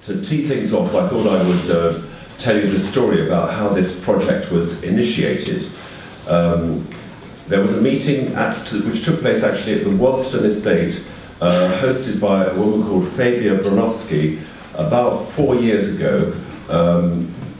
to tee things off, I thought I would tell you the story about how this project was initiated. There was a meeting which took place actually at the Waddesdon estate, hosted by a woman called Fabia Bronowski about 4 years ago,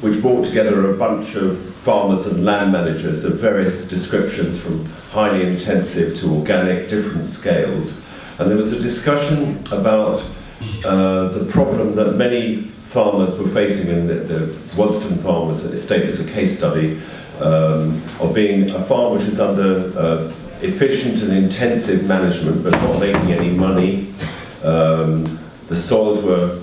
which brought together a bunch of farmers and land managers of various descriptions, from highly intensive to organic, different scales. And there was a discussion about the problem that many farmers were facing, and the Waddesdon farmers estate was a case study of being a farm which is under efficient and intensive management but not making any money. The soils were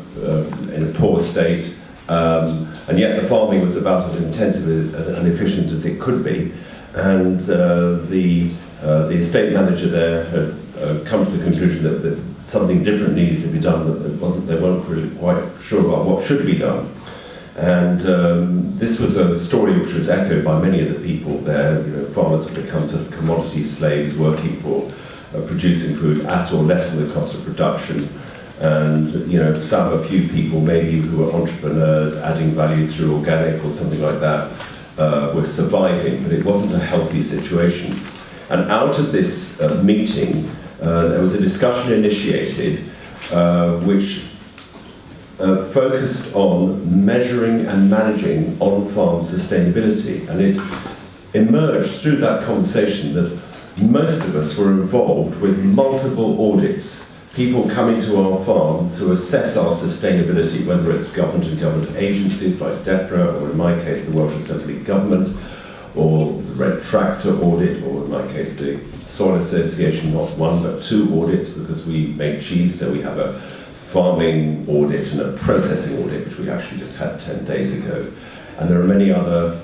in a poor state, and yet the farming was about as intensive and efficient as it could be. And the estate manager there had come to the conclusion that something different needed to be done, that they weren't really quite sure about what should be done. And this was a story which was echoed by many of the people there. You know, farmers have become sort of commodity slaves working for producing food at or less than the cost of production. And a few people maybe who were entrepreneurs adding value through organic or something like that were surviving, but it wasn't a healthy situation. And out of this meeting, there was a discussion initiated which focused on measuring and managing on-farm sustainability. And it emerged through that conversation that most of us were involved with multiple audits, people coming to our farm to assess our sustainability, whether it's government and government agencies like DEPRA, or in my case the Welsh Assembly Government, or the Red Tractor audit, or in my case the Soil Association, not one but two audits, because we make cheese, so we have a farming audit and a processing audit, which we actually just had 10 days ago. And there are many other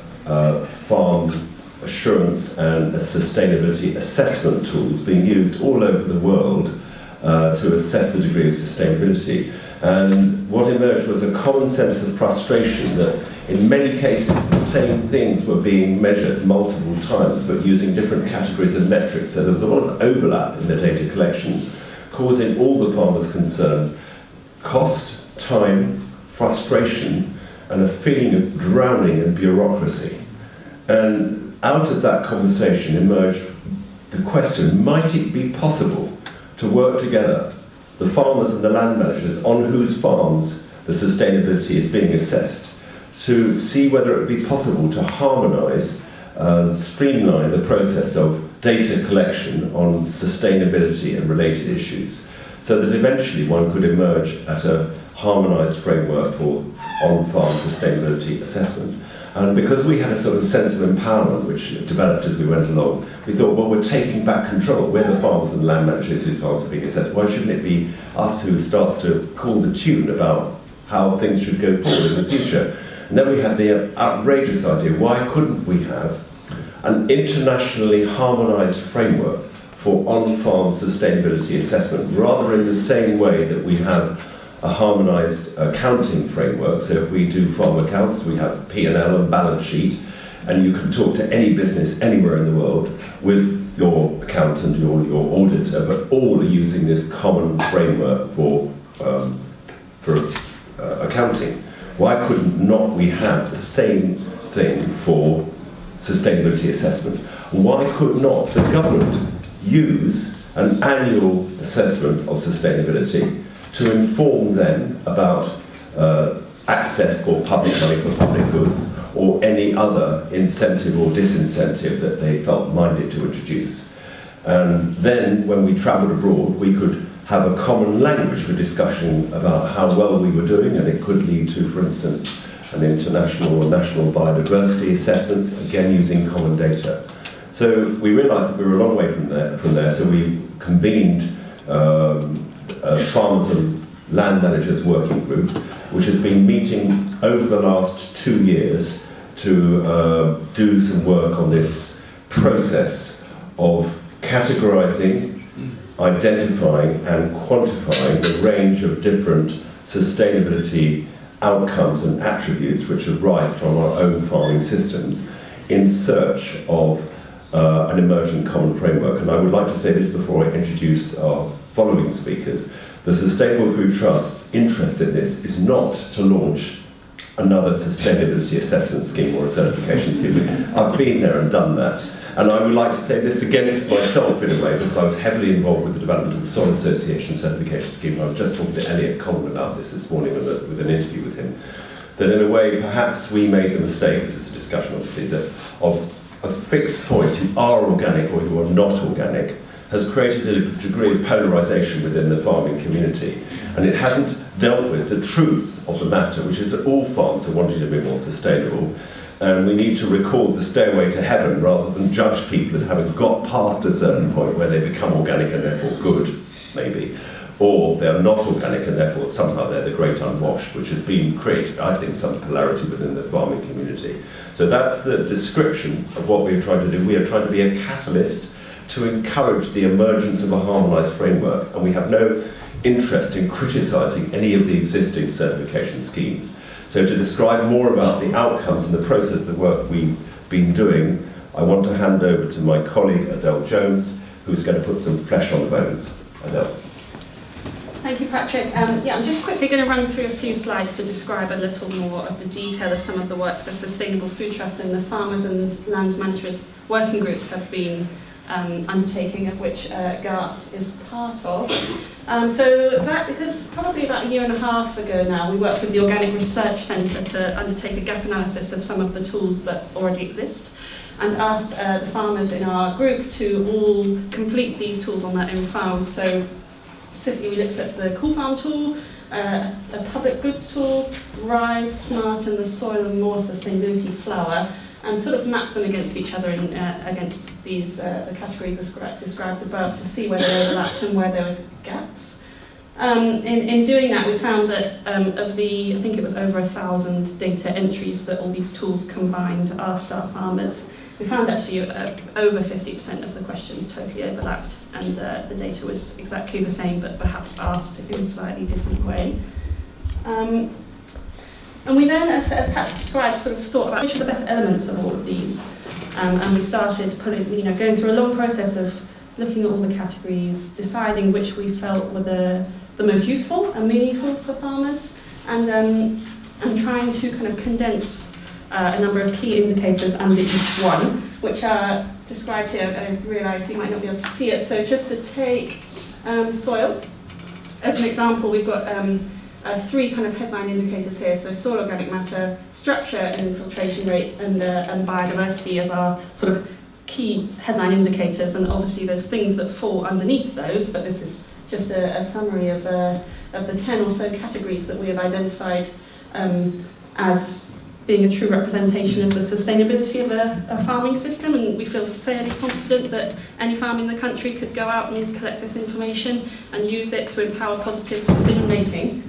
farm assurance and sustainability assessment tools being used all over the world to assess the degree of sustainability. And what emerged was a common sense of frustration that in many cases the same things were being measured multiple times but using different categories of metrics. So there was a lot of overlap in the data collection, causing all the farmers concerned cost, time, frustration, and a feeling of drowning in bureaucracy. And out of that conversation emerged the question, might it be possible to work together, the farmers and the land managers on whose farms the sustainability is being assessed, to see whether it would be possible to harmonise, streamline the process of data collection on sustainability and related issues, so that eventually one could emerge at a harmonised framework for on-farm sustainability assessment. And because we had a sort of sense of empowerment which developed as we went along, we thought, well, we're taking back control. We're the farmers and land managers whose farms are being assessed. Why shouldn't it be us who starts to call the tune about how things should go forward in the future? And then we had the outrageous idea, why couldn't we have an internationally harmonised framework for on-farm sustainability assessment, rather in the same way that we have a harmonised accounting framework. So if we do farm accounts, we have P&L and balance sheet, and you can talk to any business anywhere in the world with your accountant, your auditor, but all are using this common framework for accounting. Why couldn't not we have the same thing for sustainability assessment? Why could not the government use an annual assessment of sustainability to inform them about access for public money for public goods, or any other incentive or disincentive that they felt minded to introduce? And then when we travelled abroad, we could have a common language for discussion about how well we were doing, and it could lead to, for instance, an international or national biodiversity assessment, again using common data. So we realised that we were a long way from there, so we convened Farmers and Land Managers Working Group, which has been meeting over the last 2 years to do some work on this process of categorising, identifying and quantifying the range of different sustainability outcomes and attributes which arise from our own farming systems in search of an emergent common framework. And I would like to say this before I introduce our following speakers, The Sustainable Food Trust's interest in this is not to launch another sustainability assessment scheme or a certification scheme. I've been there and done that. And I would like to say this against myself in a way, because I was heavily involved with the development of the Soil Association certification scheme. I was just talking to Elliot Colin about this morning with an interview with him. That in a way, perhaps we made a mistake, this is a discussion obviously, that of a fixed point, you are organic or you are not organic, has created a degree of polarisation within the farming community. And it hasn't dealt with the truth of the matter, which is that all farms are wanting to be more sustainable. And we need to record the stairway to heaven rather than judge people as having got past a certain point where they become organic and therefore good, maybe. Or they're not organic and therefore somehow they're the great unwashed, which has been created, I think, some polarity within the farming community. So that's the description of what we're trying to do. We are trying to be a catalyst to encourage the emergence of a harmonised framework, and we have no interest in criticising any of the existing certification schemes. So to describe more about the outcomes and the process of the work we've been doing, I want to hand over to my colleague Adele Jones, who's going to put some flesh on the bones. Adele. Thank you, Patrick. I'm just quickly going to run through a few slides to describe a little more of the detail of some of the work the Sustainable Food Trust and the Farmers and Land Managers Working Group have been undertaking, of which Garth is part of. So that is probably about a year and a half ago now. We worked with the Organic Research Centre to undertake a gap analysis of some of the tools that already exist, and asked the farmers in our group to all complete these tools on their own farms. So specifically we looked at the Cool Farm tool, a public goods tool, RISE, SMART, and the Soil and More Sustainability Flower, and sort of map them against each other and against these the categories described above to see where they overlapped and where there was gaps. In doing that, we found that of the, I think it was over 1,000 data entries that all these tools combined asked our farmers, we found actually over 50% of the questions totally overlapped, and the data was exactly the same but perhaps asked in a slightly different way. And we then, as Patrick described, sort of thought about which are the best elements of all of these. And we started going through a long process of looking at all the categories, deciding which we felt were the most useful and meaningful for farmers, and trying to kind of condense a number of key indicators under each one, which are described here. I realise you might not be able to see it. So just to take soil as an example, we've got three kind of headline indicators here. So soil organic matter, structure and infiltration rate, and biodiversity as our sort of key headline indicators. And obviously there's things that fall underneath those, but this is just a summary of the 10 or so categories that we have identified as being a true representation of the sustainability of a farming system, and we feel fairly confident that any farm in the country could go out and collect this information and use it to empower positive decision making.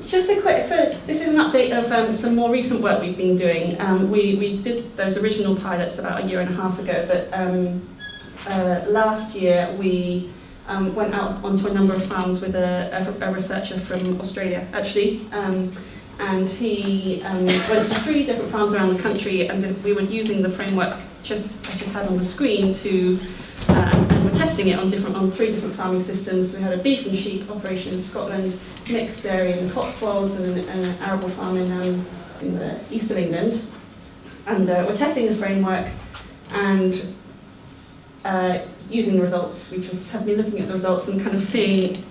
Just a quick, this is an update of some more recent work we've been doing. We did those original pilots about a year and a half ago, but last year we went out onto a number of farms with a researcher from Australia, actually. And he went to 3 different farms around the country, and we were using the framework I just had on the screen to, and we're testing it on 3 different farming systems. We had a beef and sheep operation in Scotland, mixed dairy in the Cotswolds, and an arable farm in the east of England. And we're testing the framework and using the results. We just have been looking at the results and kind of seeing,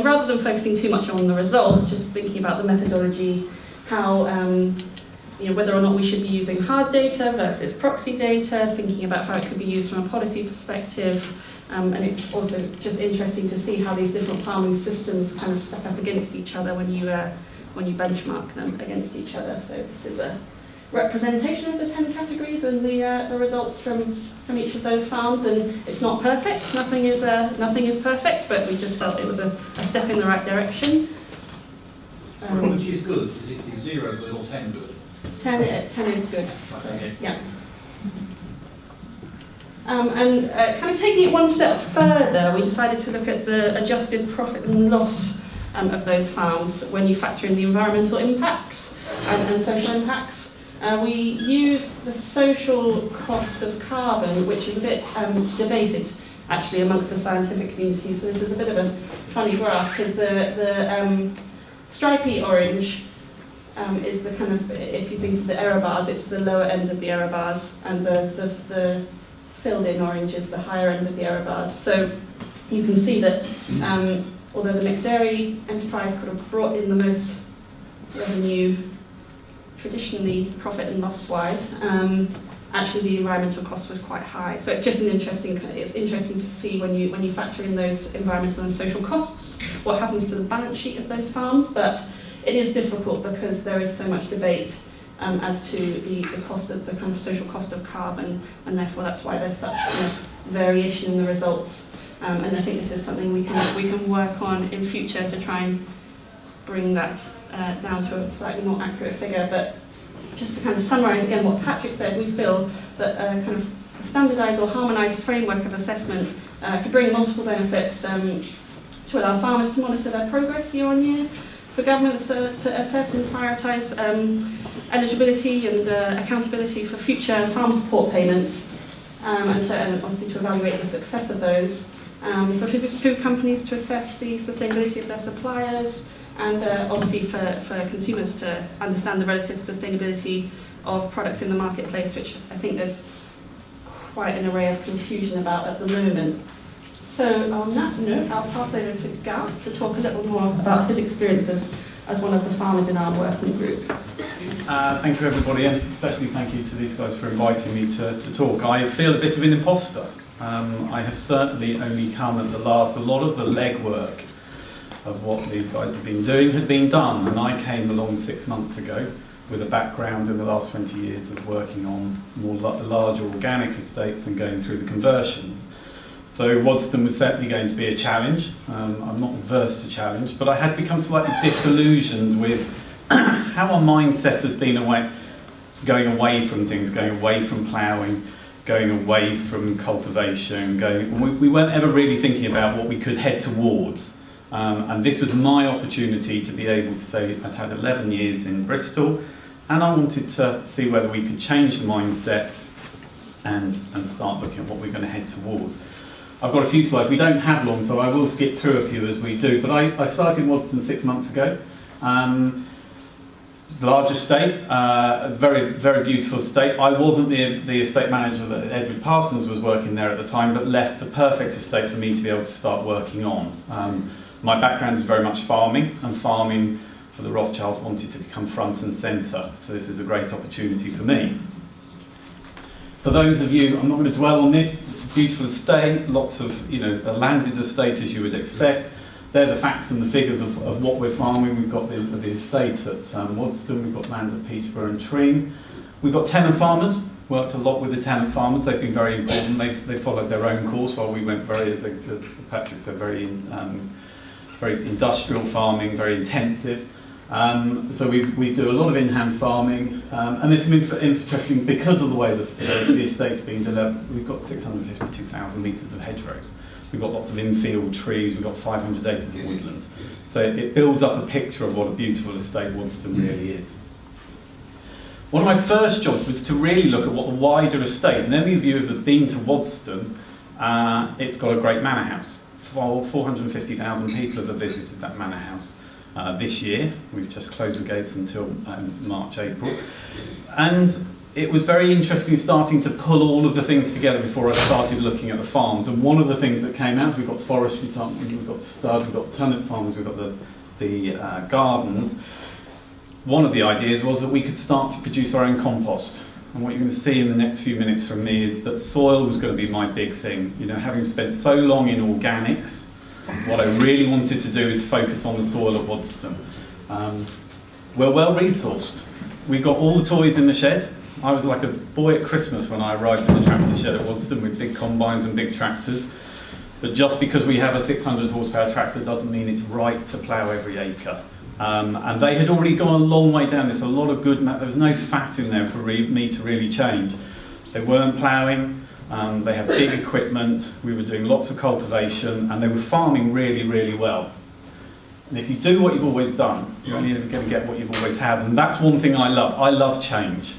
rather than focusing too much on the results, just thinking about the methodology, how, whether or not we should be using hard data versus proxy data, thinking about how it could be used from a policy perspective. And it's also just interesting to see how these different farming systems kind of stack up against each other when you benchmark them against each other. So this is a representation of the 10 categories and the results from each of those farms, and it's not perfect. Nothing is perfect, but we just felt it was a step in the right direction. Which is good? Is 0 good or 10 good? 10 is good. So, okay. Yeah. And kind of taking it one step further, we decided to look at the adjusted profit and loss of those farms when you factor in the environmental impacts and social impacts. We use the social cost of carbon, which is a bit debated actually amongst the scientific community. So this is a bit of a funny graph, because the stripy orange is the kind of, if you think of the error bars, it's the lower end of the error bars, and the filled in orange is the higher end of the error bars. So you can see that although the mixed dairy enterprise could have brought in the most revenue, traditionally profit and loss wise, actually the environmental cost was quite high. So it's just it's interesting to see when you factor in those environmental and social costs, what happens to the balance sheet of those farms. But it is difficult because there is so much debate as to the cost of the kind of social cost of carbon, and therefore that's why there's such kind of variation in the results. And I think this is something we can work on in future to try and bring that down to a slightly more accurate figure. But just to kind of summarise again what Patrick said, we feel that a kind of standardised or harmonised framework of assessment could bring multiple benefits to allow farmers to monitor their progress year on year, for governments to assess and prioritise eligibility and accountability for future farm support payments, and obviously to evaluate the success of those, for food companies to assess the sustainability of their suppliers, and obviously for consumers to understand the relative sustainability of products in the marketplace, which I think there's quite an array of confusion about at the moment. So on that note, I'll pass over to Garth to talk a little more about his experiences as one of the farmers in our working group. Thank you everybody, and especially thank you to these guys for inviting me to talk. I feel a bit of an imposter. I have certainly only come at the last. A lot of the legwork of what these guys have been doing had been done, and I came along 6 months ago with a background in the last 20 years of working on more larger organic estates and going through the conversions. So Waddesdon was certainly going to be a challenge. I'm not averse to challenge, but I had become slightly disillusioned with how our mindset has been going away from things, going away from ploughing, going away from cultivation, we weren't ever really thinking about what we could head towards. And this was my opportunity to be able to say I'd had 11 years in Bristol, and I wanted to see whether we could change the mindset and start looking at what we're going to head towards. I've got a few slides. We don't have long, so I will skip through a few as we do. But I started Waddesdon 6 months ago. Large estate, very, very beautiful estate. I wasn't the estate manager that Edward Parsons was working there at the time, but left the perfect estate for me to be able to start working on. My background is very much farming, and farming for the Rothschilds wanted to become front and centre. So this is a great opportunity for me. For those of you, I'm not going to dwell on this, beautiful estate, lots of, a landed estate as you would expect. They're the facts and the figures of what we're farming. We've got the estate at Waddesdon, we've got land at Peterborough and Treen. We've got tenant farmers, worked a lot with the tenant farmers. They've been very important. They followed their own course while we went as Patrick said, very industrial farming, very intensive. So we do a lot of in-hand farming, and it's been interesting because of the way the estate's been delivered. We've got 652,000 metres of hedgerows. We've got lots of infield trees. We've got 500 acres of woodland. So it builds up a picture of what a beautiful estate Waddesdon really is. One of my first jobs was to really look at what the wider estate, and any of you who have been to Waddesdon, it's got a great manor house. 450,000 people have visited that manor house. This year. We've just closed the gates until March, April. And it was very interesting starting to pull all of the things together before I started looking at the farms. And one of the things that came out, we've got forestry, we've got stud, we've got tenant farms, we've got the gardens. One of the ideas was that we could start to produce our own compost. And what you're going to see in the next few minutes from me is that soil was going to be my big thing. Having spent so long in organics, what I really wanted to do is focus on the soil at Waddesdon. We're well resourced. We've got all the toys in the shed. I was like a boy at Christmas when I arrived in the tractor shed at Waddesdon with big combines and big tractors. But just because we have a 600 horsepower tractor doesn't mean it's right to plough every acre. And they had already gone a long way down. There's a lot of good, there was no fat in there for me to really change. They weren't ploughing. They had big equipment, we were doing lots of cultivation, and they were farming really, really well. And if you do what you've always done, you're only ever going to get what you've always had. And that's one thing I love. I love change.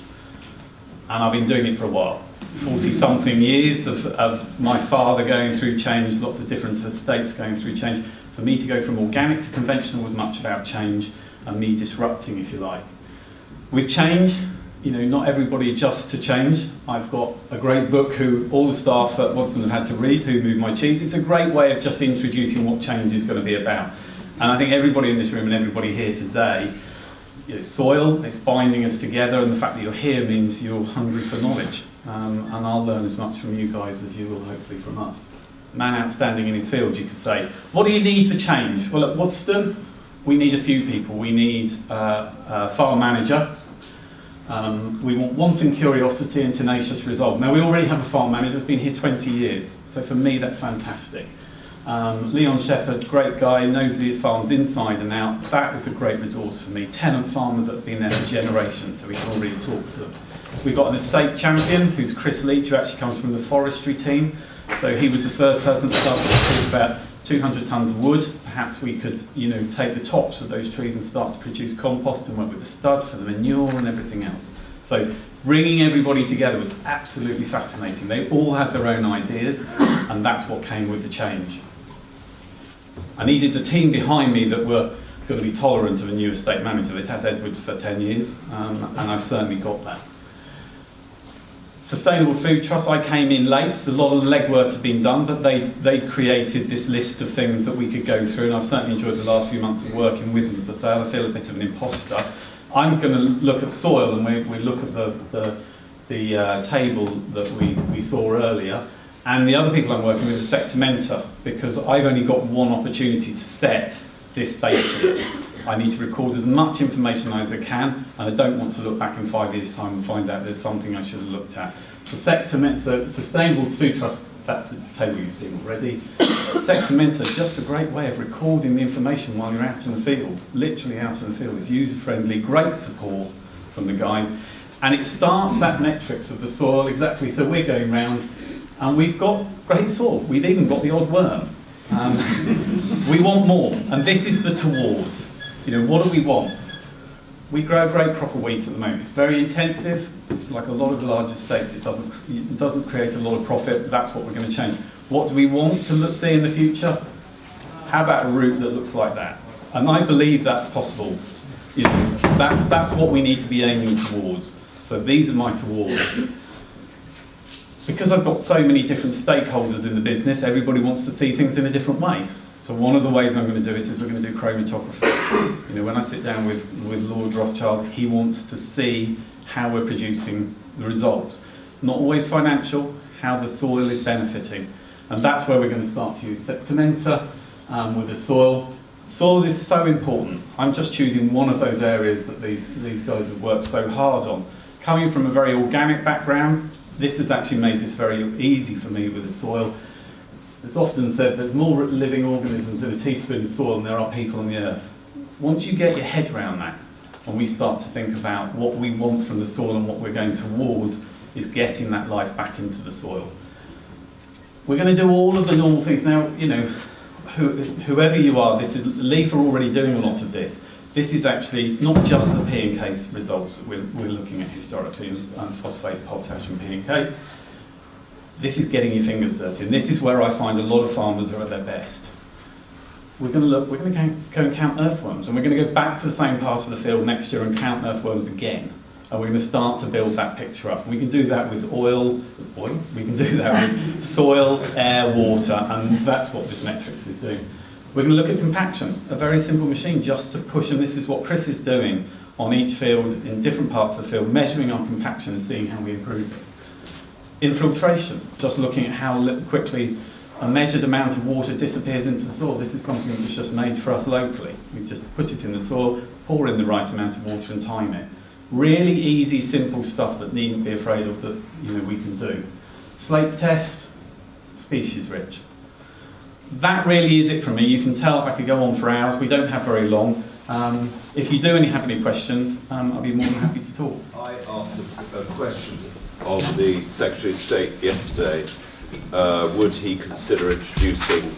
And I've been doing it for a while. 40-something years of my father going through change, lots of different estates going through change. For me to go from organic to conventional was much about change and me disrupting, if you like. With change, you know, not everybody adjusts to change. I've got a great book who all the staff at Waddesdon have had to read, Who Moved My Cheese. It's a great way of just introducing what change is going to be about. And I think everybody in this room and everybody here today, you know, soil, it's binding us together, and the fact that you're here means you're hungry for knowledge. And I'll learn as much from you guys as you will hopefully from us. Man outstanding in his field, you could say. What do you need for change? Well, at Waddesdon, we need a few people. We need a farm manager. We want wanton curiosity and tenacious resolve. Now, we already have a farm manager who's been here 20 years, so for me that's fantastic. Leon Shepherd, great guy, knows these farms inside and out. That is a great resource for me. Tenant farmers that have been there for generations, so we can already talk to them. We've got an estate champion, who's Chris Leach, who actually comes from the forestry team. So he was the first person to start to talk about 200 tonnes of wood. Perhaps we could, you know, take the tops of those trees and start to produce compost and work with the stud for the manure and everything else. So bringing everybody together was absolutely fascinating. They all had their own ideas, and that's what came with the change. I needed a team behind me that were going to be tolerant of a new estate manager. They'd had Edward for 10 years, and I've certainly got that. Sustainable Food Trust, I came in late. A lot of the legwork had been done, but they created this list of things that we could go through, and I've certainly enjoyed the last few months of working with them. As I say, I feel a bit of an imposter. I'm going to look at soil, and we look at the table that we saw earlier. And the other people I'm working with is sector mentor, because I've only got one opportunity to set this base sheet. I need to record as much information as I can, and I don't want to look back in 5 years' time and find out there's something I should have looked at. So Sustainable Food Trust, that's the table you've seen already. Sector mentor, just a great way of recording the information while you're out in the field, literally out in the field. It's user-friendly, great support from the guys, and it starts that metrics of the soil exactly. So we're going round, and we've got great soil. We've even got the odd worm. We want more, and this is the towards. You know, what do we want? We grow a great crop of wheat at the moment. It's very intensive. It's like a lot of large estates. It doesn't create a lot of profit. That's what we're going to change. What do we want to see in the future? How about a route that looks like that? And I believe that's possible. You know, that's what we need to be aiming towards. So these are my towards. Because I've got so many different stakeholders in the business, everybody wants to see things in a different way. So one of the ways I'm going to do it is we're going to do chromatography. You know, when I sit down with Lord Rothschild, he wants to see how we're producing the results. Not always financial, how the soil is benefiting. And that's where we're going to start to use sector mentor with the soil. Soil is so important. I'm just choosing one of those areas that these guys have worked so hard on. Coming from a very organic background, this has actually made this very easy for me with the soil. It's often said there's more living organisms in a teaspoon of soil than there are people on the earth. Once you get your head around that, and we start to think about what we want from the soil and what we're going towards, is getting that life back into the soil. We're going to do all of the normal things. Now, you know, whoever you are, Leaf are already doing a lot of this. This is actually not just the P and K results that we're looking at historically, and phosphate, potassium, P and K. This is getting your fingers dirty, and this is where I find a lot of farmers are at their best. We're going to go and count earthworms, and we're going to go back to the same part of the field next year and count earthworms again. And we're going to start to build that picture up. We can do that with oil, we can do that with soil, air, water, and that's what this metrics is doing. We're going to look at compaction, a very simple machine just to push, and this is what Chris is doing on each field in different parts of the field, measuring our compaction and seeing how we improve it. Infiltration, just looking at how quickly a measured amount of water disappears into the soil. This is something that was just made for us locally. We just put it in the soil, pour in the right amount of water and time it. Really easy, simple stuff that needn't be afraid of that we can do. Slate test, species rich. That really is it from me. You can tell I could go on for hours. We don't have very long. If you do have any questions, I'll be more than happy to talk. I asked a question of the Secretary of State yesterday. Would he consider introducing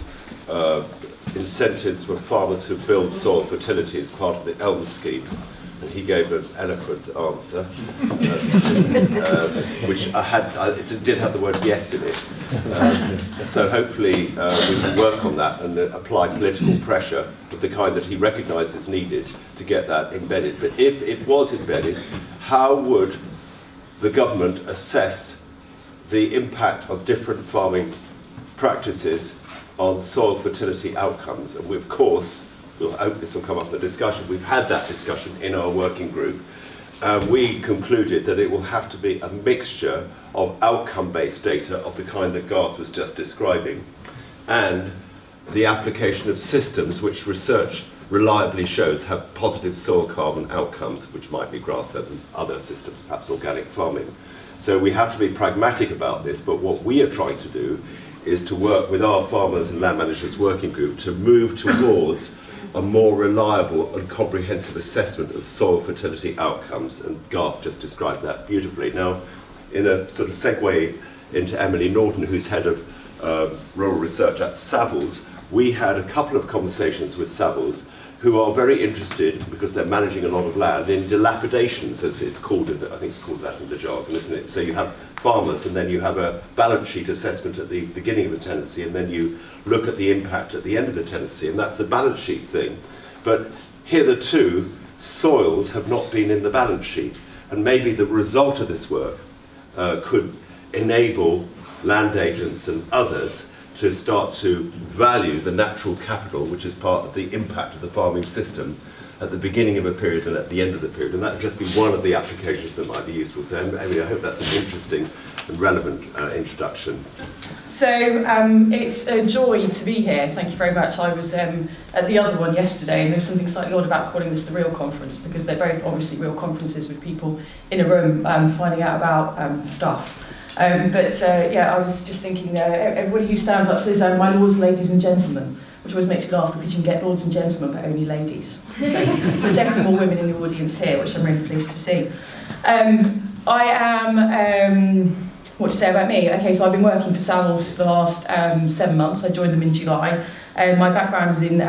incentives for farmers who build soil fertility as part of the ELM scheme. And he gave an eloquent answer, which it did have the word yes in it. So hopefully we can work on that and apply political pressure of the kind that he recognises needed to get that embedded. But if it was embedded, how would the government assess the impact of different farming practices on soil fertility outcomes? And we, of course, we'll hope this will come up in the discussion. We've had that discussion in our working group. We concluded that it will have to be a mixture of outcome-based data of the kind that Garth was just describing, and the application of systems which research reliably shows have positive soil carbon outcomes, which might be grassland and other systems, perhaps organic farming. So we have to be pragmatic about this, but what we are trying to do is to work with our farmers and land managers working group to move towards a more reliable and comprehensive assessment of soil fertility outcomes, and Garth just described that beautifully. Now, in a sort of segue into Emily Norton, who's head of rural research at Savills, we had a couple of conversations with Savills, who are very interested, because they're managing a lot of land, in dilapidations, as it's called, I think it's called that in the jargon, isn't it? So you have farmers, and then you have a balance sheet assessment at the beginning of the tenancy, and then you look at the impact at the end of the tenancy, and that's a balance sheet thing. But hitherto, soils have not been in the balance sheet, and maybe the result of this work could enable land agents and others to start to value the natural capital, which is part of the impact of the farming system at the beginning of a period and at the end of the period. And that would just be one of the applications that might be useful. So Emily, I hope that's an interesting and relevant introduction. So it's a joy to be here. Thank you very much. I was at the other one yesterday, and there's something slightly odd about calling this the real conference, because they're both obviously real conferences with people in a room finding out about stuff. Yeah, I was just thinking there, everybody who stands up says, my lords, ladies and gentlemen, which always makes me laugh because you can get lords and gentlemen, but only ladies. So there are definitely more women in the audience here, which I'm really pleased to see. I am, what to say about me? Okay, so I've been working for Savills for the last 7 months. I joined them in July. My background is in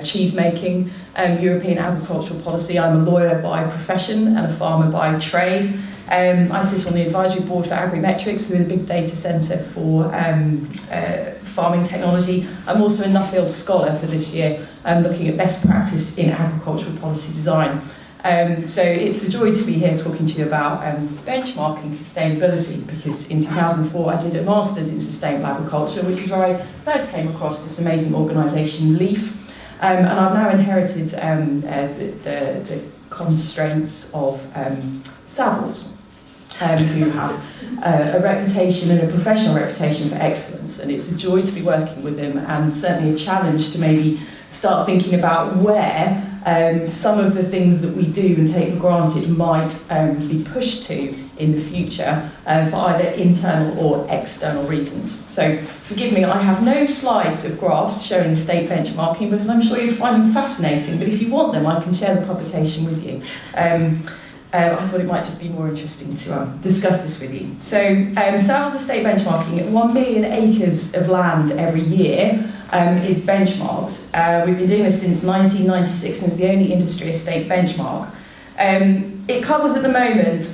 cheese making, European agricultural policy. I'm a lawyer by profession and a farmer by trade. I sit on the advisory board for Agrimetrics, with a big data centre for farming technology. I'm also a Nuffield Scholar for this year, looking at best practice in agricultural policy design. So it's a joy to be here talking to you about benchmarking sustainability, because in 2004 I did a Master's in Sustainable Agriculture, which is where I first came across this amazing organisation, LEAF. And I've now inherited the constraints of Savills, who have a reputation and a professional reputation for excellence, and it's a joy to be working with them, and certainly a challenge to maybe start thinking about where some of the things that we do and take for granted might be pushed to in the future for either internal or external reasons. So forgive me, I have no slides of graphs showing state benchmarking, because I'm sure you'd find them fascinating, but if you want them I can share the publication with you. I thought it might just be more interesting to discuss this with you. So Savills estate benchmarking at 1 million acres of land every year is benchmarked. We've been doing this since 1996, and it's the only industry estate benchmark. It covers at the moment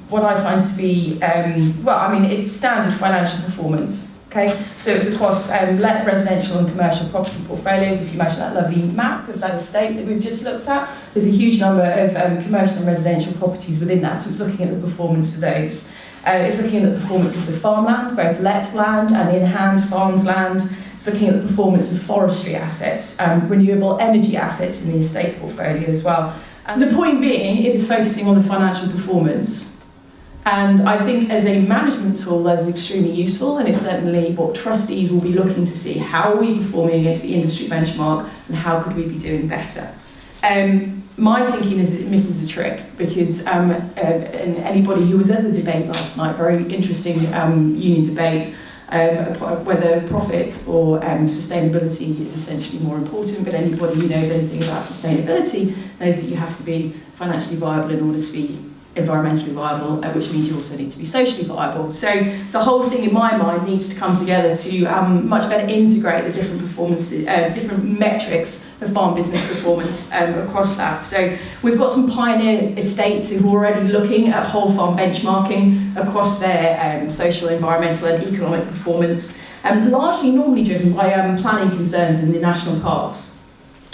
what I find to be, it's standard financial performance. Okay, so it's across let residential and commercial property portfolios. If you imagine that lovely map of that estate that we've just looked at, there's a huge number of commercial and residential properties within that, so it's looking at the performance of those. It's looking at the performance of the farmland, both let land and in-hand farmed land. It's looking at the performance of forestry assets, renewable energy assets in the estate portfolio as well. And the point being, it is focusing on the financial performance. And I think as a management tool, that is extremely useful, and it's certainly what trustees will be looking to see. How are we performing against the industry benchmark, and how could we be doing better? My thinking is that it misses a trick, because and anybody who was at the debate last night, very interesting union debate, whether profit or sustainability is essentially more important, but anybody who knows anything about sustainability knows that you have to be financially viable in order to be environmentally viable, which means you also need to be socially viable. So the whole thing in my mind needs to come together to much better integrate the different performances, different metrics of farm business performance across that. So we've got some pioneer estates who are already looking at whole farm benchmarking across their social, environmental and economic performance, largely normally driven by planning concerns in the national parks.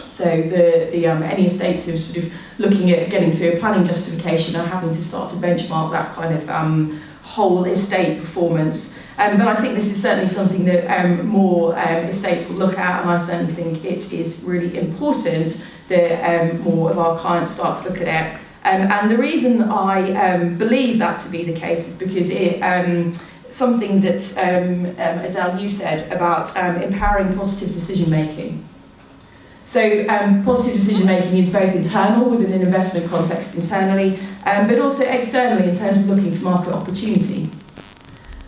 So any estates who are sort of looking at getting through a planning justification are having to start to benchmark that kind of whole estate performance. But I think this is certainly something that more estates will look at, and I certainly think it is really important that more of our clients start to look at it. And the reason I believe that to be the case is because it something that Adele, you said about empowering positive decision making. So positive decision making is both internal within an investment context internally, but also externally in terms of looking for market opportunity.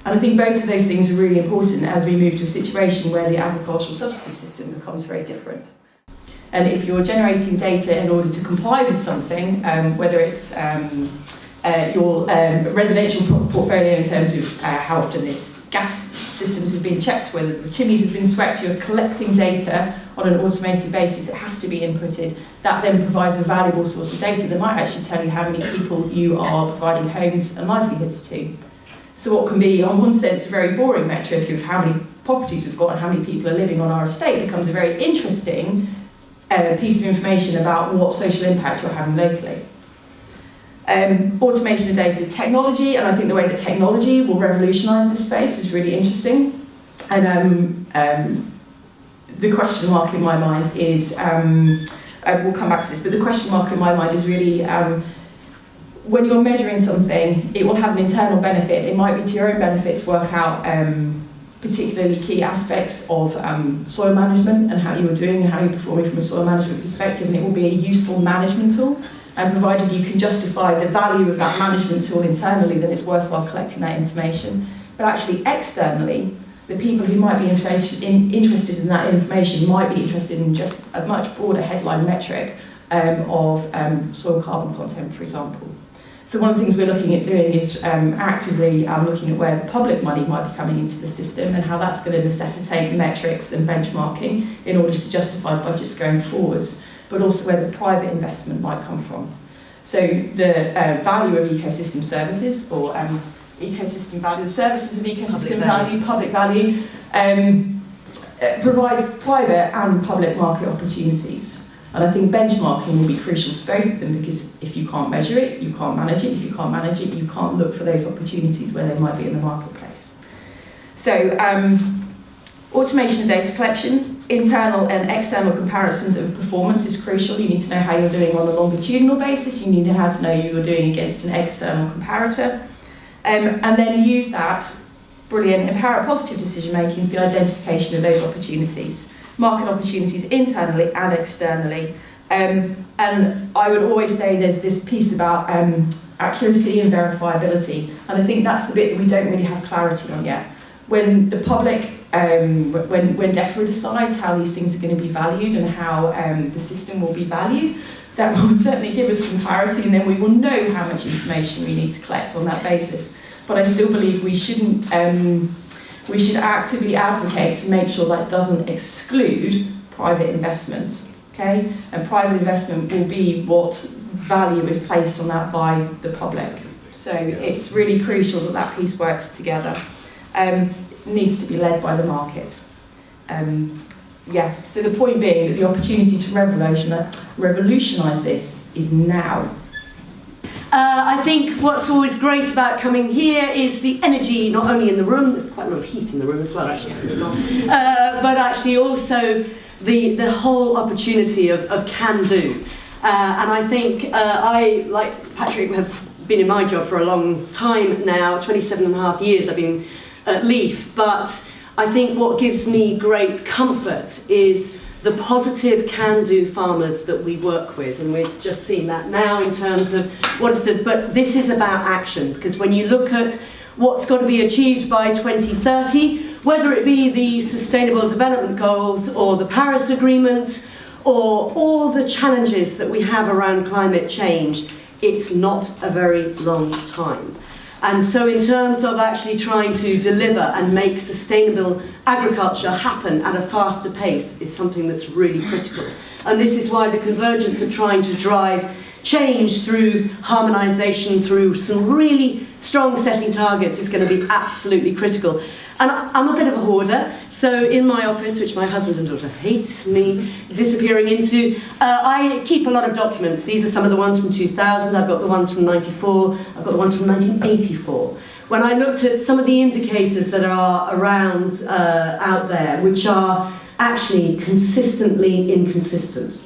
And I think both of those things are really important as we move to a situation where the agricultural subsidy system becomes very different. And if you're generating data in order to comply with something, whether it's your residential portfolio in terms of how often its gas systems have been checked, whether the chimneys have been swept, you're collecting data on an automated basis, it has to be inputted. That then provides a valuable source of data that might actually tell you how many people you are providing homes and livelihoods to. So what can be, on one sense, a very boring metric of how many properties we've got and how many people are living on our estate becomes a very interesting piece of information about what social impact you're having locally. Automation of data technology, and I think the way that technology will revolutionise this space is really interesting. And the question mark in my mind is, we'll come back to this, but the question mark in my mind is really, when you're measuring something, it will have an internal benefit. It might be to your own benefit to work out particularly key aspects of soil management and how you are doing and how you're performing from a soil management perspective, and it will be a useful management tool. And provided you can justify the value of that management tool internally, then it's worthwhile collecting that information. But actually, externally, the people who might be interested in that information might be interested in just a much broader headline metric of soil carbon content, for example. So one of the things we're looking at doing is actively looking at where the public money might be coming into the system and how that's going to necessitate metrics and benchmarking in order to justify budgets going forwards, but also where the private investment might come from. So the value of ecosystem services, or ecosystem value, the services of ecosystem public value, provides private and public market opportunities. And I think benchmarking will be crucial to both of them, because if you can't measure it, you can't manage it. If you can't manage it, you can't look for those opportunities where they might be in the marketplace. So automation of data collection, internal and external comparisons of performance is crucial. You need to know how you're doing on a longitudinal basis. You need to know how to know you're doing against an external comparator. And then use that, brilliant, empower positive decision making for the identification of those opportunities. Market opportunities internally and externally. And I would always say there's this piece about accuracy and verifiability. And I think that's the bit that we don't really have clarity on yet. When the public, when DEFRA decides how these things are going to be valued and how the system will be valued, that will certainly give us some clarity, and then we will know how much information we need to collect on that basis. But I still believe we shouldn't, we should actively advocate to make sure that doesn't exclude private investment, okay? And private investment will be what value is placed on that by the public. So it's really crucial that that piece works together. It needs to be led by the market. So the point being that the opportunity to revolutionise this is now. I think what's always great about coming here is the energy, not only in the room, there's quite a lot of heat in the room as well, actually, but actually also the whole opportunity of can do. And I think I, like Patrick, have been in my job for a long time now, 27.5 years I've been at Leaf, but I think what gives me great comfort is the positive can-do farmers that we work with, and we've just seen that now in terms of Waddesdon, but this is about action, because when you look at what's got to be achieved by 2030, whether it be the Sustainable Development Goals or the Paris Agreement or all the challenges that we have around climate change, it's not a very long time. And so in terms of actually trying to deliver and make sustainable agriculture happen at a faster pace is something that's really critical. And this is why the convergence of trying to drive change through harmonisation, through some really strong setting targets is going to be absolutely critical. And I'm a bit of a hoarder, so in my office, which my husband and daughter hate me disappearing into, I keep a lot of documents. These are some of the ones from 2000, I've got the ones from 94, I've got the ones from 1984. When I looked at some of the indicators that are around out there, which are actually consistently inconsistent.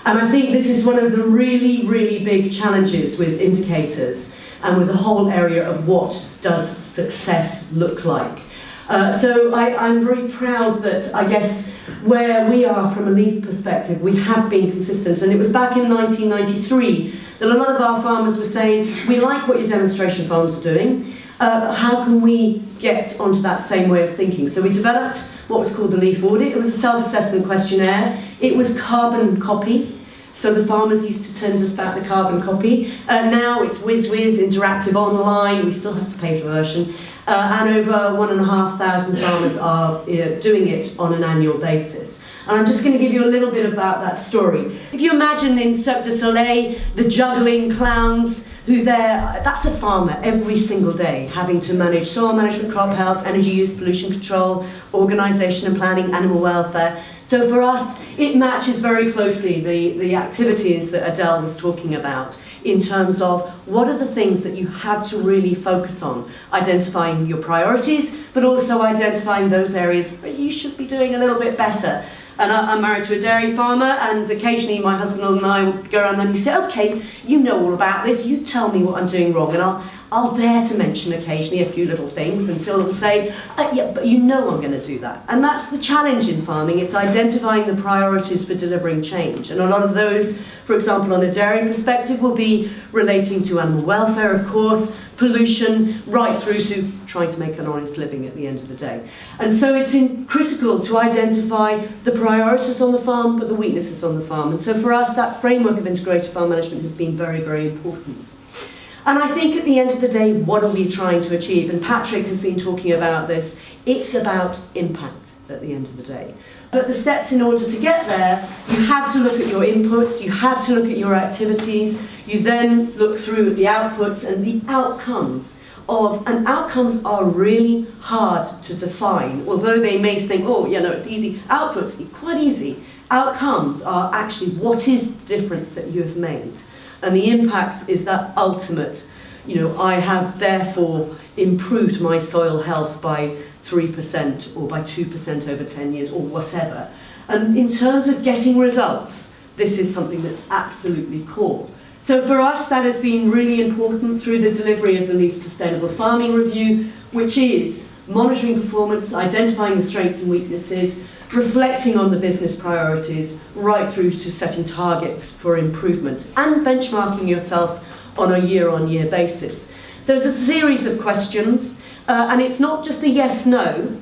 And I think this is one of the really, really big challenges with indicators and with the whole area of what does success look like. So I'm very proud that, I guess, where we are from a LEAF perspective, we have been consistent. And it was back in 1993 that a lot of our farmers were saying, we like what your demonstration farms are doing, but how can we get onto that same way of thinking? So we developed what was called the LEAF audit. It was a self-assessment questionnaire. It was carbon copy. So the farmers used to send us back the carbon copy. Now it's whiz, interactive online. We still have to pay for version. And over 1,500 farmers are doing it on an annual basis. And I'm just going to give you a little bit about that story. If you imagine in Cirque du Soleil, the juggling clowns, that's a farmer every single day, having to manage soil management, crop health, energy use, pollution control, organisation and planning, animal welfare. So for us, it matches very closely the activities that Adele was talking about in terms of what are the things that you have to really focus on, identifying your priorities, but also identifying those areas where you should be doing a little bit better. And I'm married to a dairy farmer, and occasionally my husband and I will go around and he say, okay, you know all about this, you tell me what I'm doing wrong, and I'll dare to mention occasionally a few little things, and Phil will say, yeah, but you know I'm going to do that. And that's the challenge in farming, it's identifying the priorities for delivering change. And a lot of those, for example, on a dairy perspective, will be relating to animal welfare, of course, pollution, right through to trying to make an honest living at the end of the day. And so it's critical to identify the priorities on the farm, but the weaknesses on the farm. And so for us, that framework of integrated farm management has been very, very important. And I think at the end of the day, what are we trying to achieve? And Patrick has been talking about this. It's about impact at the end of the day. But the steps in order to get there, you have to look at your inputs, you have to look at your activities, you then look through at the outputs and the outcomes and outcomes are really hard to define, although they may think, oh, yeah, no, it's easy. Outputs are quite easy. Outcomes are actually what is the difference that you have made. And the impacts is that ultimate, I have therefore improved my soil health by 3% or by 2% over 10 years or whatever. And in terms of getting results, this is something that's absolutely core. So for us, that has been really important through the delivery of the LEAF Sustainable Farming Review, which is monitoring performance, identifying the strengths and weaknesses, reflecting on the business priorities, right through to setting targets for improvement and benchmarking yourself on a year-on-year basis. There's a series of questions, and it's not just a yes-no.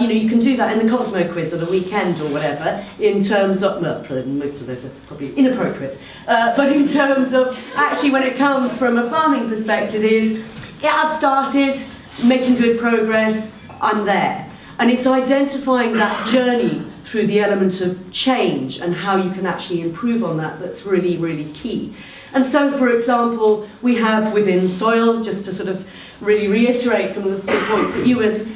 You can do that in the Cosmo quiz or the weekend or whatever, in terms of, well, most of those are probably inappropriate, but in terms of actually when it comes from a farming perspective is, yeah, I've started making good progress, I'm there. And it's identifying that journey through the element of change and how you can actually improve on that that's really, really key. And so, for example, we have within soil, just to sort of really reiterate some of the points that you would,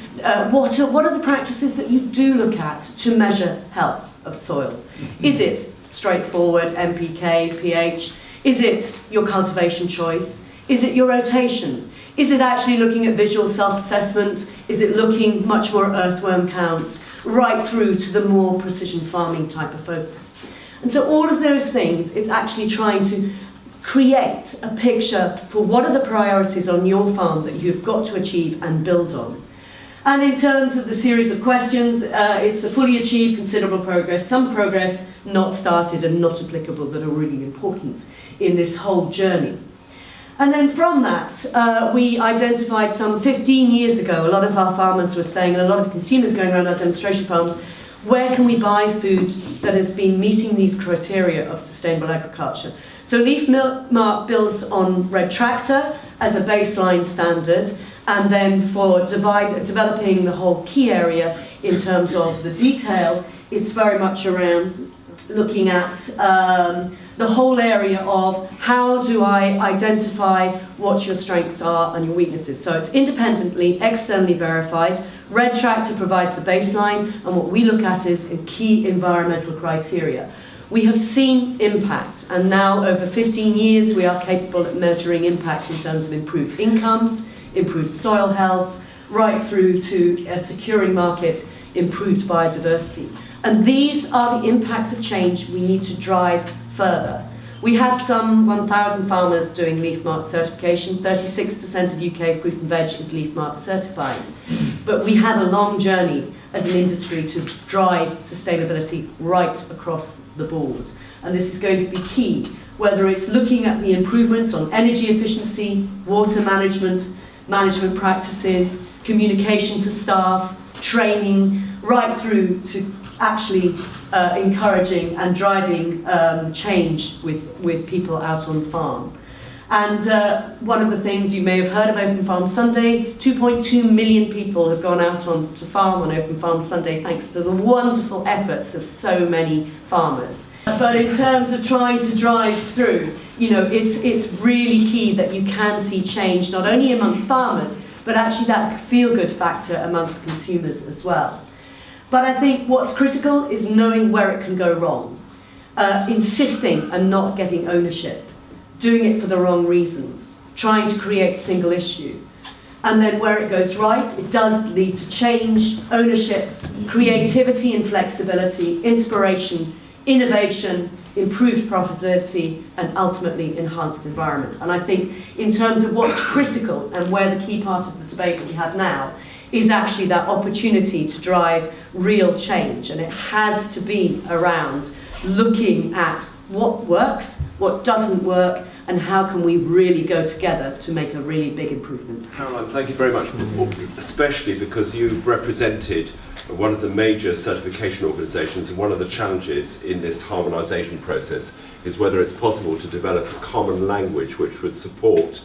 what are the practices that you do look at to measure health of soil? Is it straightforward NPK, pH? Is it your cultivation choice? Is it your rotation? Is it actually looking at visual self-assessment? Is it looking much more earthworm counts, right through to the more precision farming type of focus? And so all of those things, it's actually trying to create a picture for what are the priorities on your farm that you've got to achieve and build on. And in terms of the series of questions, it's the fully achieved, considerable progress, some progress not started and not applicable that are really important in this whole journey. And then from that, we identified some 15 years ago, a lot of our farmers were saying, and a lot of consumers going around our demonstration farms where can we buy food that has been meeting these criteria of sustainable agriculture? So Leaf Mark builds on Red Tractor as a baseline standard, and then for developing the whole key area in terms of the detail, it's very much around looking at the whole area of how do I identify what your strengths are and your weaknesses. So it's independently, externally verified. Red Tractor provides the baseline, and what we look at is key environmental criteria. We have seen impact, and now over 15 years we are capable of measuring impact in terms of improved incomes, improved soil health, right through to a securing market, improved biodiversity. And these are the impacts of change we need to drive further. We have some 1,000 farmers doing Leaf Mark certification. 36% of UK fruit and veg is Leaf Mark certified. But we have a long journey as an industry to drive sustainability right across the board. And this is going to be key, whether it's looking at the improvements on energy efficiency, water management, management practices, communication to staff, training, right through to actually encouraging and driving change with people out on farm. And one of the things you may have heard of Open Farm Sunday, 2.2 million people have gone out on to farm on Open Farm Sunday thanks to the wonderful efforts of so many farmers. But in terms of trying to drive through, you know, it's really key that you can see change not only amongst farmers, but actually that feel-good factor amongst consumers as well. But I think what's critical is knowing where it can go wrong, insisting and not getting ownership, doing it for the wrong reasons, trying to create single issue. And then where it goes right, it does lead to change, ownership, creativity and flexibility, inspiration, innovation, improved profitability, and ultimately enhanced environment. And I think in terms of what's critical and where the key part of the debate that we have now is actually that opportunity to drive real change. And it has to be around looking at what works, what doesn't work, and how can we really go together to make a really big improvement. Caroline, thank you very much, especially because you represented one of the major certification organisations, and one of the challenges in this harmonisation process is whether it's possible to develop a common language which would support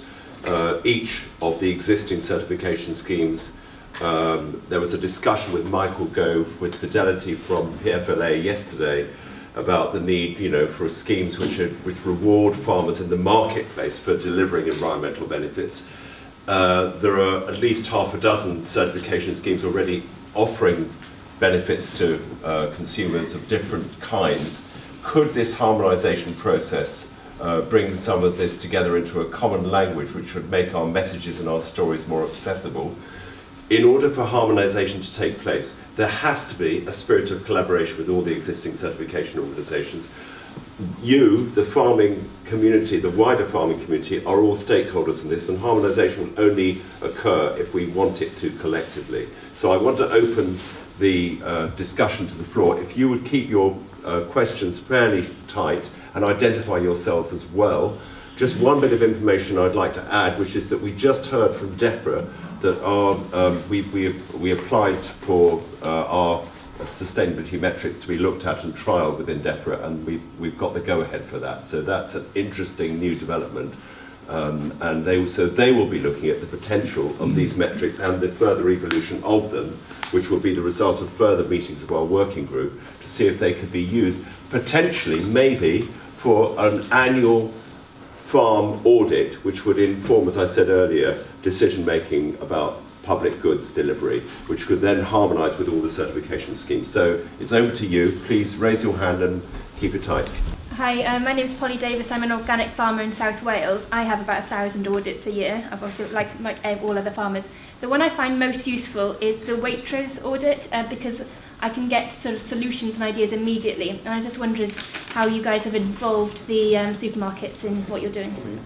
each of the existing certification schemes. There was a discussion with Michael Gove with Fidelity from PFLA yesterday about the need, you know, for schemes which reward farmers in the marketplace for delivering environmental benefits. There are at least half a dozen certification schemes already offering benefits to consumers of different kinds. Could this harmonisation process bring some of this together into a common language which would make our messages and our stories more accessible? In order for harmonisation to take place, there has to be a spirit of collaboration with all the existing certification organisations. You, the farming community, the wider farming community, are all stakeholders in this, and harmonisation will only occur if we want it to collectively. So I want to open the discussion to the floor. If you would keep your questions fairly tight and identify yourselves as well. Just one bit of information I'd like to add, which is that we just heard from DEFRA that we applied for our sustainability metrics to be looked at and trialled within DEFRA, and we've got the go-ahead for that. So that's an interesting new development. And they will be looking at the potential of these metrics and the further evolution of them, which will be the result of further meetings of our working group, to see if they could be used potentially, maybe, for an annual farm audit, which would inform, as I said earlier, decision-making about public goods delivery, which could then harmonise with all the certification schemes. So it's over to you. Please raise your hand and keep it tight. Hi, my name is Polly Davis. I'm an organic farmer in South Wales. I have about 1,000 audits a year. I've also, like all other farmers. The one I find most useful is the Waitrose audit because I can get sort of solutions and ideas immediately. And I just wondered how you guys have involved the supermarkets in what you're doing.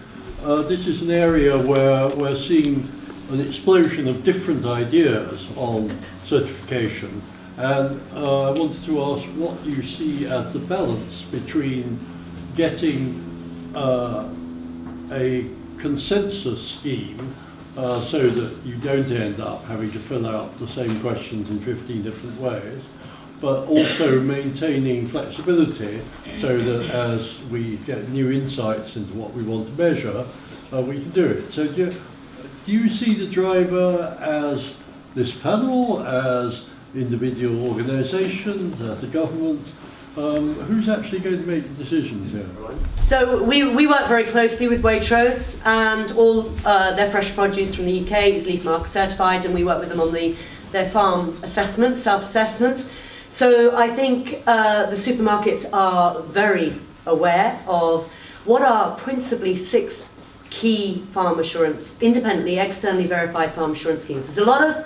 This is an area where we're seeing an explosion of different ideas on certification. And I wanted to ask what you see as the balance between getting a consensus scheme so that you don't end up having to fill out the same questions in 15 different ways, but also maintaining flexibility so that as we get new insights into what we want to measure, we can do it. So do you see the driver as this panel, as individual organisations, as the government? Who's actually going to make the decisions here? So we work very closely with Waitrose, and all their fresh produce from the UK is Leaf Mark certified, and we work with them on their farm assessment, self-assessment. So I think the supermarkets are very aware of what are principally 6 key farm assurance, independently, externally verified farm assurance schemes. There's a lot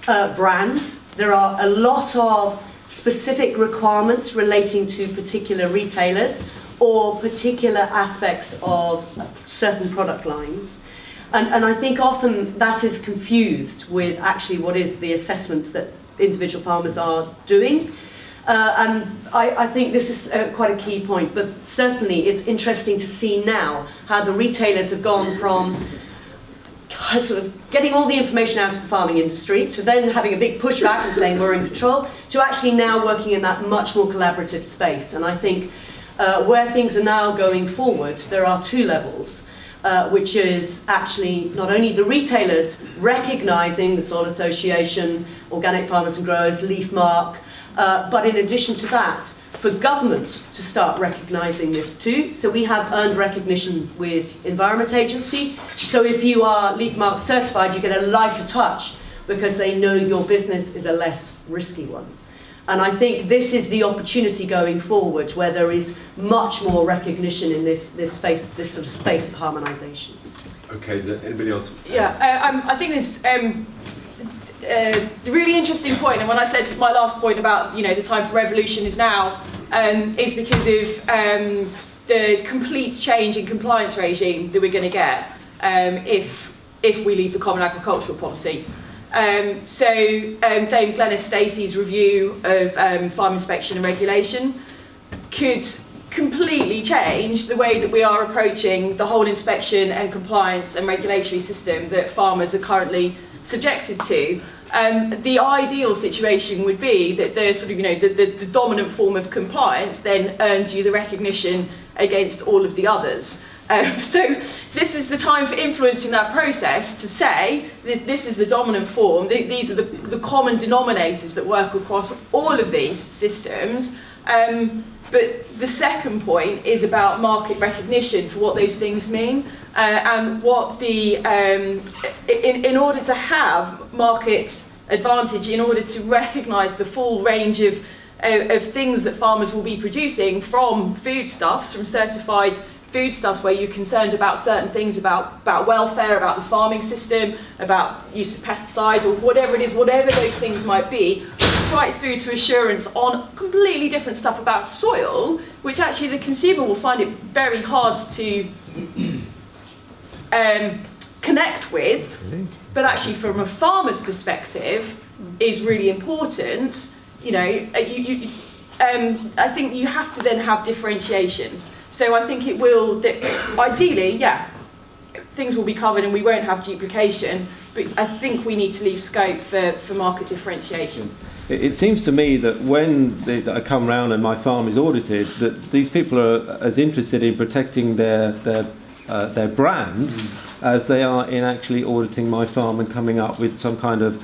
of brands. There are a lot of specific requirements relating to particular retailers or particular aspects of certain product lines. And I think often that is confused with actually what is the assessments that individual farmers are doing. And I think this is quite a key point, but certainly it's interesting to see now how the retailers have gone from sort of getting all the information out of the farming industry to then having a big pushback and saying we're in control, to actually now working in that much more collaborative space. And I think where things are now going forward, there are 2 levels, which is actually not only the retailers recognising the Soil Association, Organic Farmers and Growers, Leaf Mark, but in addition to that, for government to start recognising this too. So we have earned recognition with Environment Agency. So if you are Leaf Mark certified, you get a lighter touch because they know your business is a less risky one. And I think this is the opportunity going forward, where there is much more recognition in this sort of space of harmonisation. Okay, is there anybody else? Yeah, I think this really interesting point, and when I said my last point about the time for revolution is now, is because of the complete change in compliance regime that we're going to get if we leave the Common Agricultural Policy. So Dame Glenys Stacey's review of farm inspection and regulation could completely change the way that we are approaching the whole inspection and compliance and regulatory system that farmers are currently subjected to. The ideal situation would be that the sort of the dominant form of compliance then earns you the recognition against all of the others. So this is the time for influencing that process to say that this is the dominant form, these are the common denominators that work across all of these systems. But the second point is about market recognition for what those things mean, and what the in order to have market advantage, in order to recognise the full range of things that farmers will be producing, from foodstuffs, from certified foodstuffs where you're concerned about certain things about welfare, about the farming system, about use of pesticides or whatever it is, whatever those things might be, right through to assurance on completely different stuff about soil, which actually the consumer will find it very hard to connect with, but actually from a farmer's perspective is really important. I think you have to then have differentiation. So I think it will, ideally, things will be covered and we won't have duplication, but I think we need to leave scope for market differentiation. It seems to me that when I come round and my farm is audited, that these people are as interested in protecting their brand as they are in actually auditing my farm and coming up with some kind of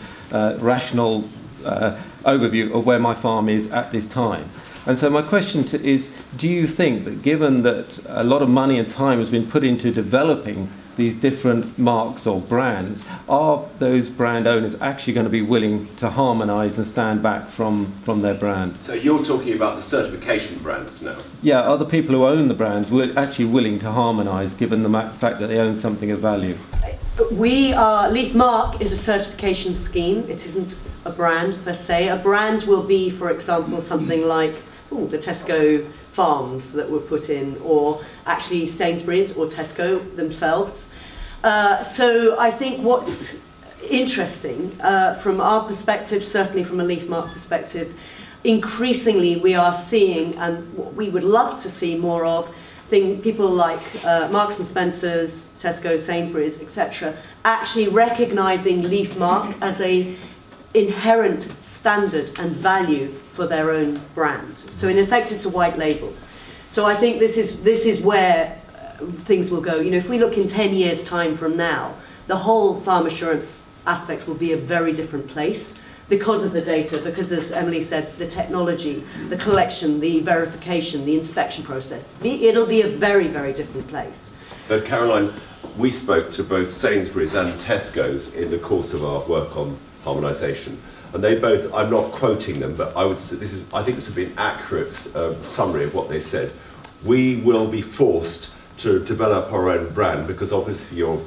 rational overview of where my farm is at this time. And so my question is, do you think that given that a lot of money and time has been put into developing these different marks or brands, are those brand owners actually going to be willing to harmonise and stand back from their brand? So you're talking about the certification brands now? Yeah, are the people who own the brands actually willing to harmonise, given the fact that they own something of value? Leaf Mark is a certification scheme. It isn't a brand per se. A brand will be, for example, something like the Tesco farms that were put in, or actually Sainsbury's or Tesco themselves. So I think what's interesting from our perspective, certainly from a Leaf Mark perspective, increasingly we are seeing, and what we would love to see more of, people like Marks and Spencer's, Tesco, Sainsbury's, etc., actually recognising Leaf Mark as a inherent standard and value for their own brand. So in effect, it's a white label. So I think this is where things will go. You know, if we look in 10 years' time from now, the whole farm assurance aspect will be a very different place because of the data, because, as Emily said, the technology, the collection, the verification, the inspection process. It'll be a very, very different place. But Caroline, we spoke to both Sainsbury's and Tesco's in the course of our work on harmonisation, and they both, I'm not quoting them, but I think this would be an accurate summary of what they said. We will be forced to develop our own brand, because obviously you're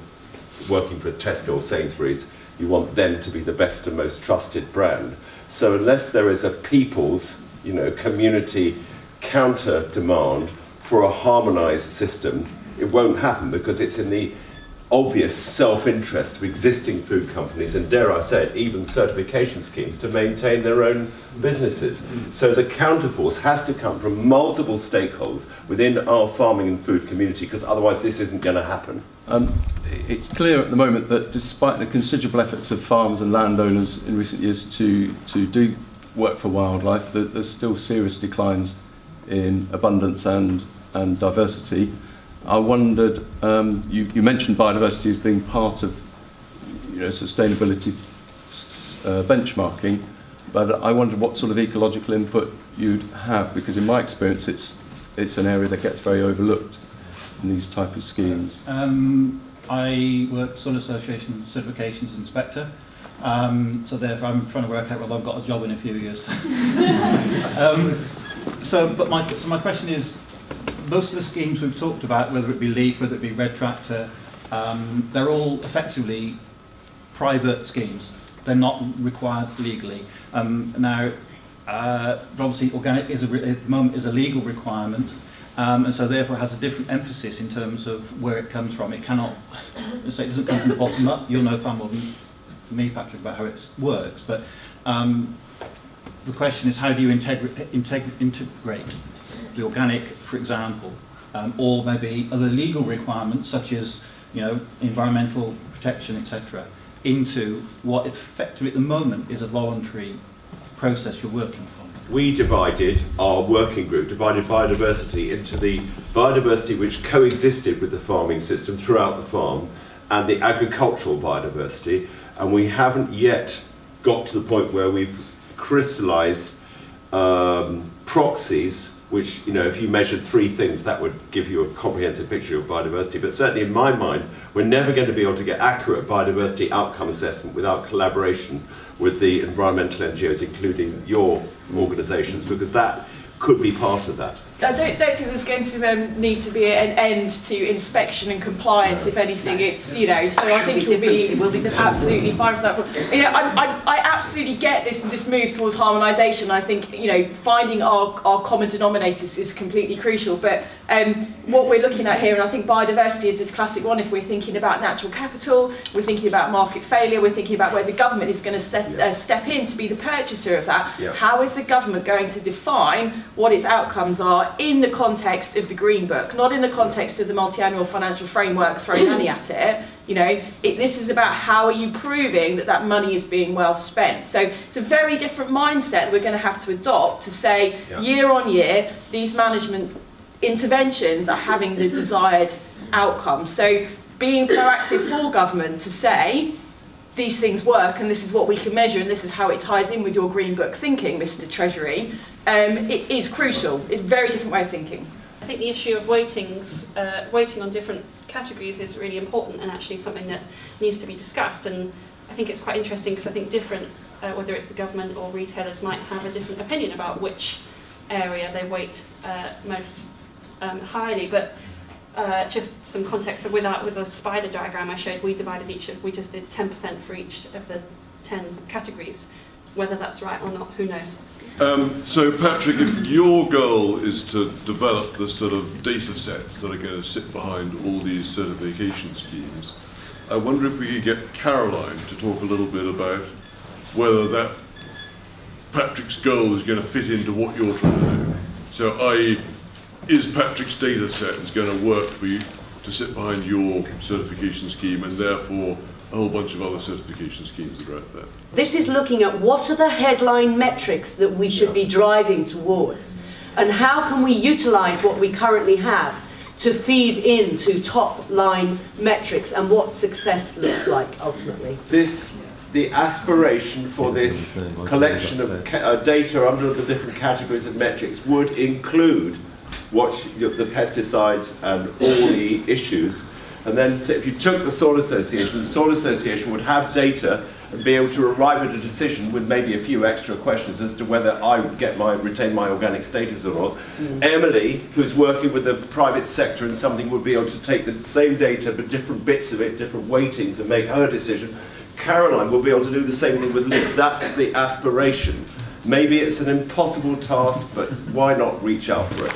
working for Tesco or Sainsbury's, you want them to be the best and most trusted brand. So unless there is a people's, community counter demand for a harmonised system, it won't happen, because it's in the obvious self-interest of existing food companies, and dare I say it, even certification schemes, to maintain their own businesses. So the counterforce has to come from multiple stakeholders within our farming and food community, because otherwise this isn't going to happen. It's clear at the moment that despite the considerable efforts of farmers and landowners in recent years to do work for wildlife, that there's still serious declines in abundance and diversity. I wondered, you mentioned biodiversity as being part of sustainability benchmarking, but I wondered what sort of ecological input you'd have, because in my experience it's an area that gets very overlooked in these type of schemes. I work as Soil Association Certifications Inspector, so therefore I'm trying to work out whether I've got a job in a few years' time. So my question is, most of the schemes we've talked about, whether it be LEAF, whether it be Red Tractor, they're all effectively private schemes. They're not required legally. Now, obviously, organic at the moment is a legal requirement, and so therefore has a different emphasis in terms of where it comes from. It cannot, so it doesn't come from the bottom up. You'll know far more than me, Patrick, about how it works. But the question is, how do you integrate the organic, for example, or maybe other legal requirements such as environmental protection, etc., into what effectively at the moment is a voluntary process you're working on? We divided our working group, divided biodiversity into the biodiversity which coexisted with the farming system throughout the farm and the agricultural biodiversity, and we haven't yet got to the point where we've crystallised proxies which, if you measured 3 things, that would give you a comprehensive picture of biodiversity. But certainly in my mind, we're never going to be able to get accurate biodiversity outcome assessment without collaboration with the environmental NGOs, including your organisations, because that could be part of that. I don't think there's going to need to be an end to inspection and compliance. If anything, it's so I think it will be absolutely fine for that. I absolutely get this move towards harmonisation. I think finding our common denominators is completely crucial. But what we're looking at here, and I think biodiversity is this classic one. If we're thinking about natural capital, we're thinking about market failure, we're thinking about where the government is going to step in to be the purchaser of that. Yeah. How is the government going to define what its outcomes are in the context of the Green Book, not in the context of the multi-annual financial framework throwing money at it? This is about how are you proving that money is being well spent. So it's a very different mindset we're going to have to adopt to say, year on year, these management interventions are having the desired outcome. So being proactive for government to say, these things work and this is what we can measure and this is how it ties in with your Green Book thinking, Mr. Treasury, it is crucial. It's a very different way of thinking. I think the issue of weighting on different categories is really important and actually something that needs to be discussed. And I think it's quite interesting because I think different, whether it's the government or retailers, might have a different opinion about which area they weight most highly. But just some context, so with the spider diagram I showed, we just did 10% for each of the 10 categories. Whether that's right or not, who knows? So Patrick, if your goal is to develop the sort of data sets that are going to sit behind all these certification schemes, I wonder if we could get Caroline to talk a little bit about whether that Patrick's goal is going to fit into what you're trying to do. So i.e., is Patrick's data set is going to work for you to sit behind your certification scheme, and therefore a whole bunch of other certification schemes that are out there. This is looking at what are the headline metrics that we should be driving towards, and how can we utilise what we currently have to feed into top line metrics and what success looks like ultimately. The aspiration for this collection of data under the different categories of metrics would include the pesticides and all the issues. And then if you took the Soil Association would have data and be able to arrive at a decision with maybe a few extra questions as to whether I would retain my organic status or not. Emily, who's working with the private sector and something, would be able to take the same data but different bits of it, different weightings, and make her decision. Caroline will be able to do the same thing with Liv. That's the aspiration. Maybe it's an impossible task, but why not reach out for it?